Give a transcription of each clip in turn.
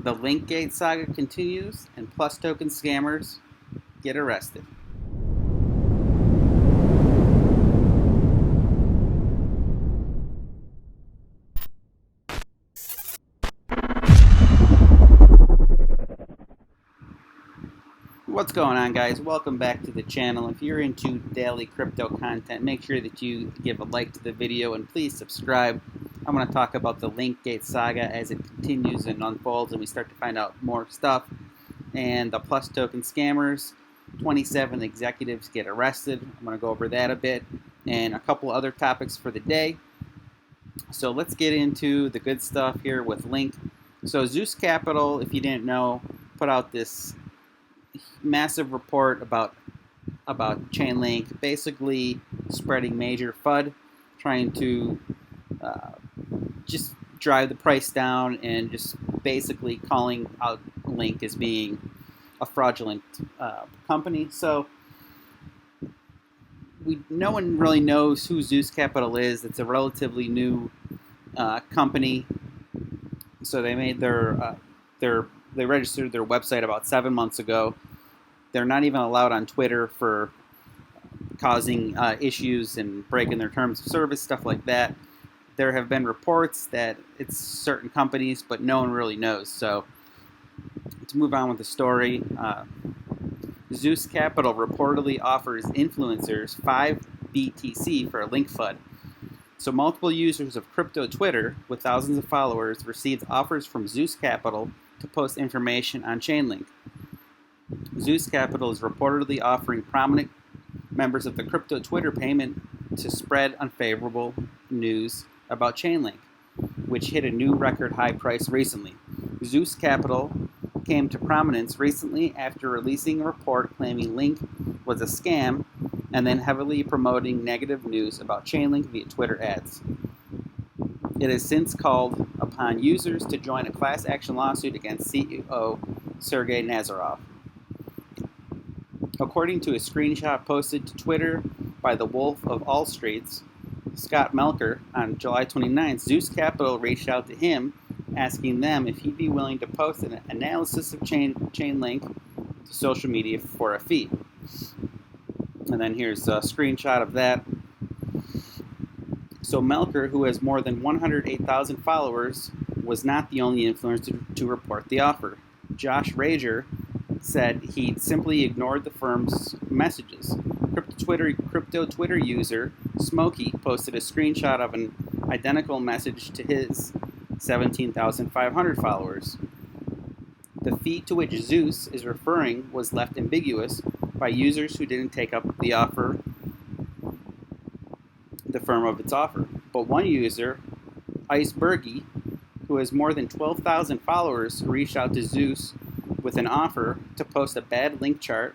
The Linkgate saga continues, and PlusToken scammers get arrested. What's going on, guys? Welcome back to the channel. If you're into daily crypto content, make sure that you give a like to the video and please subscribe. I'm going to talk about the Linkgate saga as it continues and unfolds and we start to find out more stuff. And the PlusToken scammers, 27 executives get arrested. I'm going to go over that a bit and a couple other topics for the day. So let's get into the good stuff here with Link. So Zeus Capital, if you didn't know, put out this massive report about Chainlink, basically spreading major FUD, trying to just drive the price down and just basically calling out Link as being a fraudulent company. So no one really knows who Zeus Capital is. It's a relatively new company. So they made they registered their website about 7 months ago. They're not even allowed on Twitter for causing issues and breaking their terms of service, stuff like that. There have been reports that it's certain companies, but no one really knows. So to move on with the story, Zeus Capital reportedly offers influencers 5 BTC for a link FUD. So multiple users of crypto Twitter with thousands of followers received offers from Zeus Capital to post information on Chainlink. Zeus Capital is reportedly offering prominent members of the crypto Twitter payment to spread unfavorable news about Chainlink, which hit a new record high price recently. Zeus Capital came to prominence recently after releasing a report claiming Link was a scam and then heavily promoting negative news about Chainlink via Twitter ads. It has since called upon users to join a class action lawsuit against CEO Sergey Nazarov. According to a screenshot posted to Twitter by the Wolf of All Streets, Scott Melker, on July 29th, Zeus Capital reached out to him asking them if he'd be willing to post an analysis of Chainlink to social media for a fee. And then here's a screenshot of that. So Melker, who has more than 108,000 followers, was not the only influencer to report the offer. Josh Rager said he'd simply ignored the firm's messages. Crypto Twitter user Smokey posted a screenshot of an identical message to his 17,500 followers. The fee to which Zeus is referring was left ambiguous by users who didn't take up the offer, the firm of its offer. But one user, Icebergy, who has more than 12,000 followers, reached out to Zeus with an offer to post a bad link chart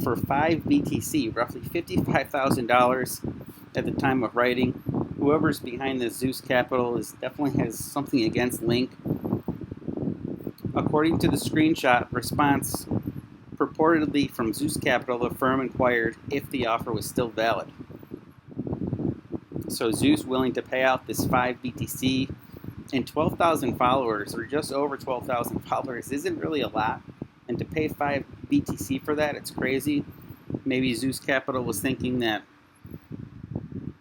for 5 BTC, roughly $55,000 at the time of writing. Whoever's behind this Zeus Capital definitely has something against Link. According to the screenshot response purportedly from Zeus Capital, the firm inquired if the offer was still valid. So Zeus willing to pay out this 5 BTC and 12,000 followers, or just over 12,000 followers, isn't really a lot. And to pay 5 BTC for that, it's crazy. Maybe Zeus Capital was thinking that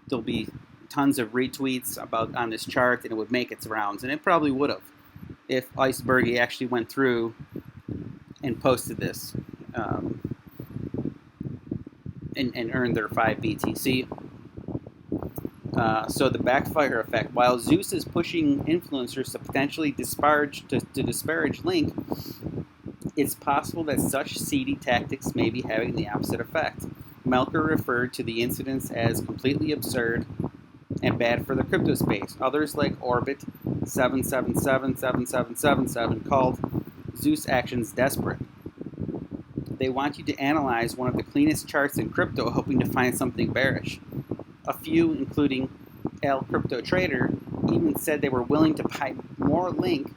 there'll be tons of retweets on this chart and it would make its rounds. And it probably would have if Icebergy actually went through and posted this and earned their 5 BTC. So the backfire effect. While Zeus is pushing influencers to potentially disparage Link, it's possible that such seedy tactics may be having the opposite effect. Melker referred to the incidents as completely absurd and bad for the crypto space. Others like Orbit 7777777 called Zeus actions desperate. They want you to analyze one of the cleanest charts in crypto, hoping to find something bearish. A few, including L Crypto Trader, even said they were willing to buy more Link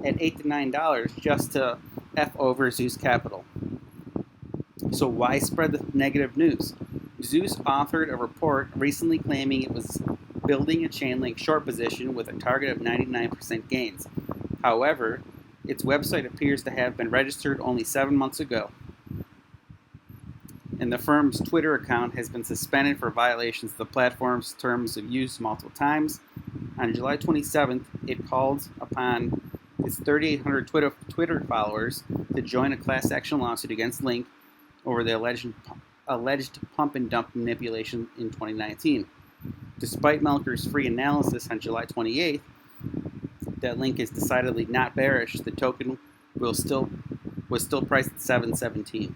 at $8 to $9 just to F over Zeus Capital. So why spread the negative news? Zeus authored a report recently claiming it was building a Chainlink short position with a target of 99% gains. However, Its website appears to have been registered only 7 months ago, and the firm's Twitter account has been suspended for violations of the platform's terms of use multiple times. On July 27th, it called upon its 3,800 Twitter followers to join a class action lawsuit against Link over the alleged pump and dump manipulation in 2019. Despite Melker's free analysis on July 28th that Link is decidedly not bearish, the token was still priced at 717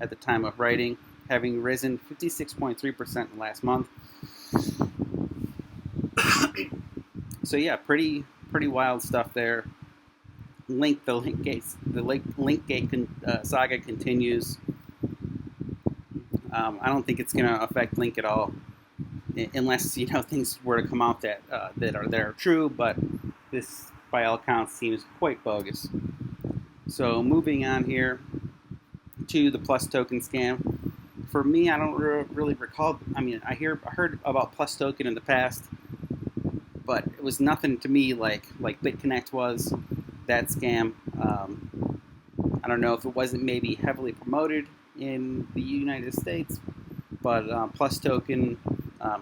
at the time of writing, having risen 56.3% last month. So yeah, pretty wild stuff there. The Linkgate saga continues. I don't think it's going to affect Link at all, unless things were to come out that are true. But this, by all accounts, seems quite bogus. So moving on here to the PlusToken scam. For me, I don't really recall. I mean, I heard about PlusToken in the past, but it was nothing to me like BitConnect was. That scam. I don't know if it wasn't maybe heavily promoted in the United States, but PlusToken,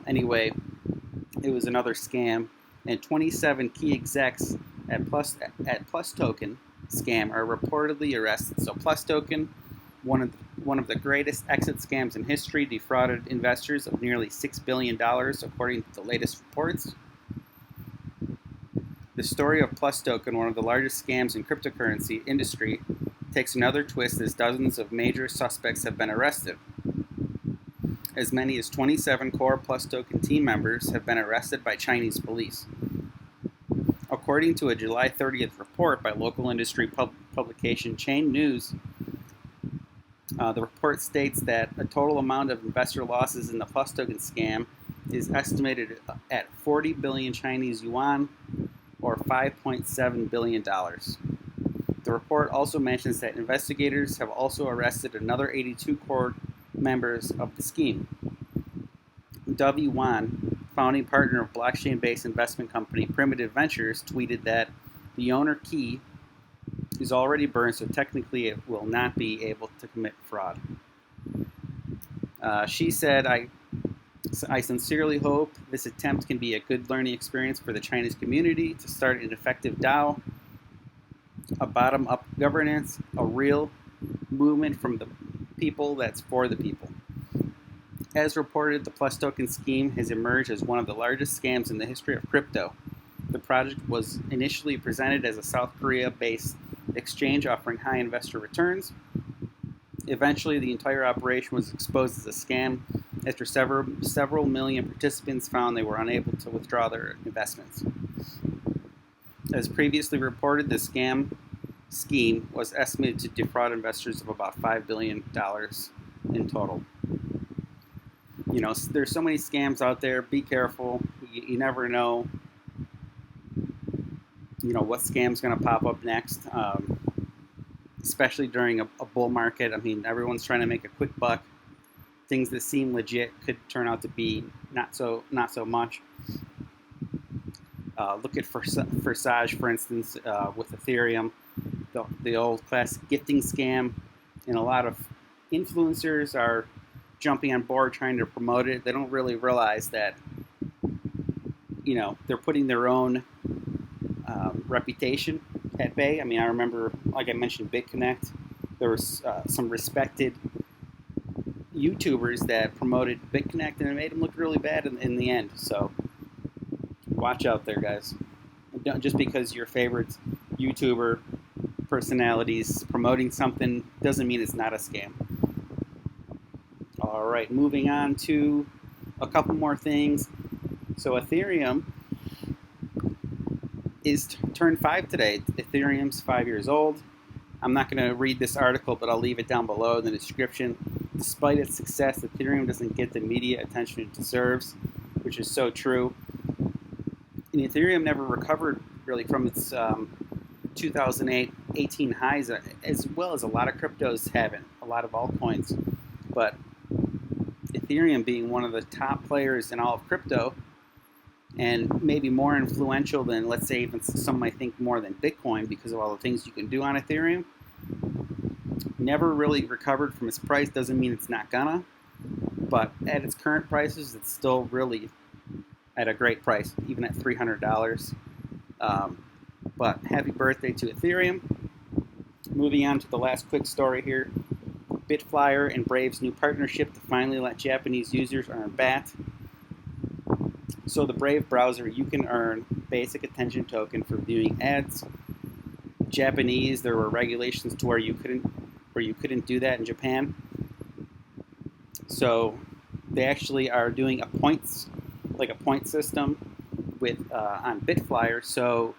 anyway, it was another scam, and 27 key execs at PlusToken scam are reportedly arrested. So PlusToken, one of the greatest exit scams in history, defrauded investors of nearly $6 billion, according to the latest reports. The story of PlusToken, one of the largest scams in cryptocurrency industry, takes another twist as dozens of major suspects have been arrested. As many as 27 core PlusToken team members have been arrested by Chinese police. According to a July 30th report by local industry publication ChainNews, the report states that a total amount of investor losses in the PlusToken scam is estimated at 40 billion Chinese yuan, or $5.7 billion. The report also mentions that investigators have also arrested another 82 core members of the scheme. Yuan, founding partner of blockchain-based investment company Primitive Ventures, tweeted that the owner key is already burned, so technically it will not be able to commit fraud. She said, I sincerely hope this attempt can be a good learning experience for the Chinese community to start an effective DAO, a bottom-up governance, a real movement from the people that's for the people. As reported, the PlusToken scheme has emerged as one of the largest scams in the history of crypto. The project was initially presented as a South Korea-based exchange offering high investor returns. Eventually, the entire operation was exposed as a scam after several million participants found they were unable to withdraw their investments. As previously reported, the scam scheme was estimated to defraud investors of about $5 billion in total. There's so many scams out there. Be careful. You never know, what scam's going to pop up next, especially during a bull market. I mean, everyone's trying to make a quick buck. Things that seem legit could turn out to be not so much. Look at Forsage, for instance, with Ethereum, the old classic gifting scam, and a lot of influencers are jumping on board trying to promote it. They don't really realize that, they're putting their own reputation at bay. I mean, I remember, like I mentioned, BitConnect. There was some respected YouTubers that promoted BitConnect, and it made them look really bad in the end. So watch out there, guys. Just because your favorite YouTuber personalities promoting something doesn't mean it's not a scam. All right, moving on to a couple more things. So Ethereum is turned 5 today. Ethereum's 5 years old. I'm not going to read this article, but I'll leave it down below in the description. Despite its success, Ethereum doesn't get the media attention it deserves, which is so true. And Ethereum never recovered really from its 2018 highs, as well as a lot of cryptos haven't, a lot of altcoins. But Ethereum being one of the top players in all of crypto, and maybe more influential than, let's say, even some might think more than Bitcoin because of all the things you can do on Ethereum. Never really recovered from its price. Doesn't mean it's not gonna, but at its current prices, it's still really at a great price, even at $300. But happy birthday to Ethereum. Moving on to the last quick story here. BitFlyer and Brave's new partnership to finally let Japanese users earn BAT. So the Brave browser, you can earn basic attention token for viewing ads. Japanese, there were regulations to where you couldn't do that in Japan. So they actually are doing a point system with on BitFlyer, so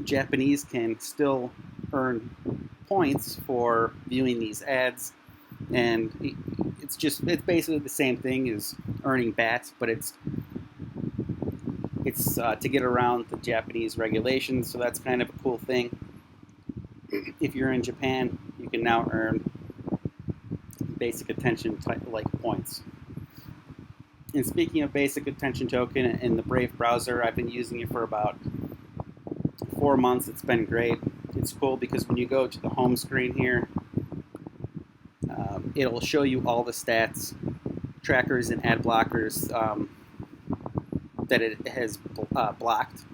Japanese can still earn points for viewing these ads, and it's basically the same thing as earning bats, but it's to get around the Japanese regulations. So that's kind of a cool thing. If you're in Japan, you can now earn basic attention like points. And speaking of basic attention token in the Brave browser, I've been using it for about 4 months. It's been great. It's cool because when you go to the home screen here, it'll show you all the stats, trackers, and ad blockers that it has blocked.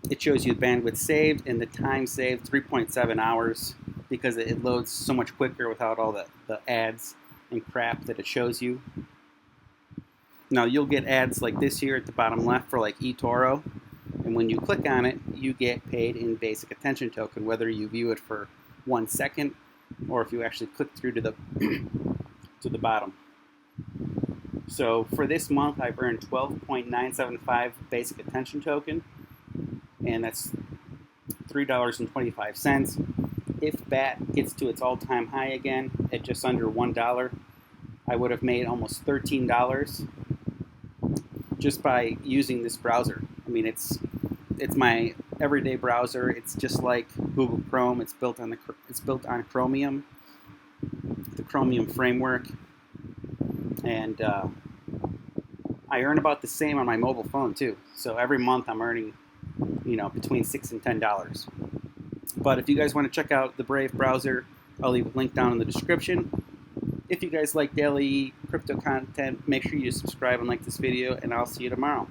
It shows you the bandwidth saved and the time saved, 3.7 hours, because it loads so much quicker without all the ads and crap that it shows you. Now you'll get ads like this here at the bottom left for like eToro, and when you click on it, you get paid in basic attention token, whether you view it for 1 second or if you actually click through to the to the bottom. So for this month, I've earned 12.975 basic attention token, and that's $3.25. If BAT gets to its all-time high again at just under $1, I would have made almost $13 just by using this browser. I mean, it's my everyday browser. It's just like Google Chrome. It's built on Chromium, the Chromium framework, and I earn about the same on my mobile phone too. So every month I'm earning, between $6 and $10. But if you guys want to check out the Brave browser, I'll leave a link down in the description. If you guys like daily crypto content, make sure you subscribe and like this video, and I'll see you tomorrow.